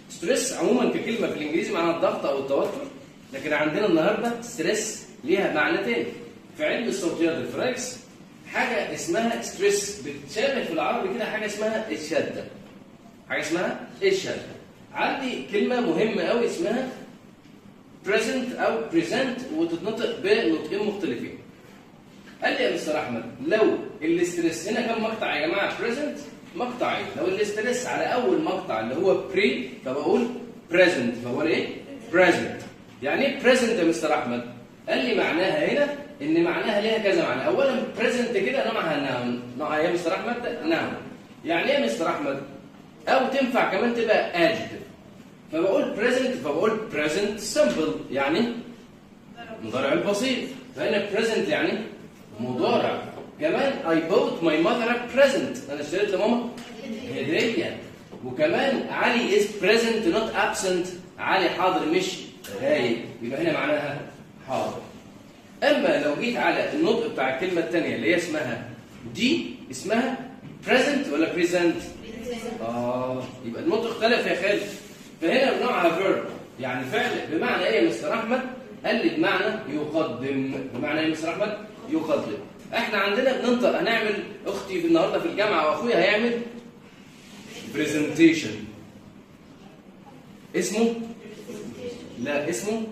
ستريس عموما ككلمه في الانجليزي معناها الضغط او التوتر، لكن عندنا النهارده ستريس ليها معنى تاني. في علم الصوتيات الفرنكس حاجه اسمها ستريس بتشابه في العربي كده حاجه اسمها الشده. حاجه اسمها الشده. عندي كلمه مهمه قوي اسمها present او present وتتنطق بنطقين مختلفين. قال لي يا مستر احمد لو الاستريس هنا كم مقطع يا جماعه؟ present مقطعين. لو الاستريس على اول مقطع اللي هو بري فبقول present، فبقول ايه؟ present. يعني ايه present يا مستر احمد؟ قال لي معناها هنا ان معناها ليها كذا معنى. اولا present كده نوعها ناون. نوعها يا مستر احمد ناون. يعني ايه يا مستر احمد؟ او تنفع كمان تبقى adjective. فبقول present فبقول present simple يعني مضارع البسيط. فهنا present يعني مضارع. كمان I bought my mother a present. انا اشتريت لماما هديه. وكمان علي is present not absent. علي حاضر مش غايب. يبقى هنا معناها حاضر. اما لو جيت على النطق بتاع الكلمه الثانيه اللي هي اسمها دي، اسمها present ولا present؟ يبقى النطق اختلف يا خالد. فهنا بنوعها verb يعني فعل. بمعنى ايه يا مستر احمد؟ قال لي بمعنى يقدم. بمعنى ايه يا مستر احمد؟ يقدم. احنا عندنا بننطق هنعمل، اختي في النهارده في الجامعه واخويا هيعمل presentation. اسمه لا اسمه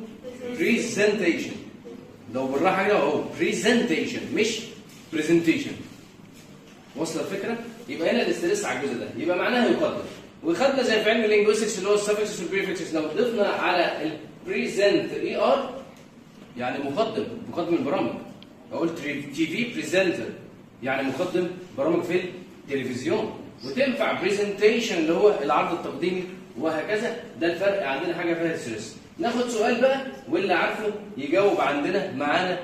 presentation. لو بالراحه كده اهو presentation مش presentation. وصل الفكره؟ يبقى هنا الاستريس على الجزء ده يبقى معناها يقدم. وخدنا زي في علم اللينجويستكس اللي هو السفكسس والبريفكسس، لو ضفنا على البريزنت اي ار يعني مقدم البرامج. قلت تي في بريزنتر يعني مقدم برامج في التلفزيون. وتنفع بريزنتيشن اللي هو العرض التقديمي وهكذا. ده الفرق. عندنا حاجه فيها ستريس. ناخد سؤال بقى واللي عارفه يجاوب عندنا معانا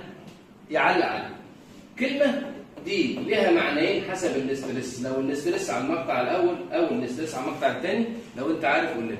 يعلق عليه. كلمه دي ليها معنيين حسب الاستريس. لو الاستريس على المقطع الاول او الاستريس على المقطع الثاني. لو انت عارف قول لنا.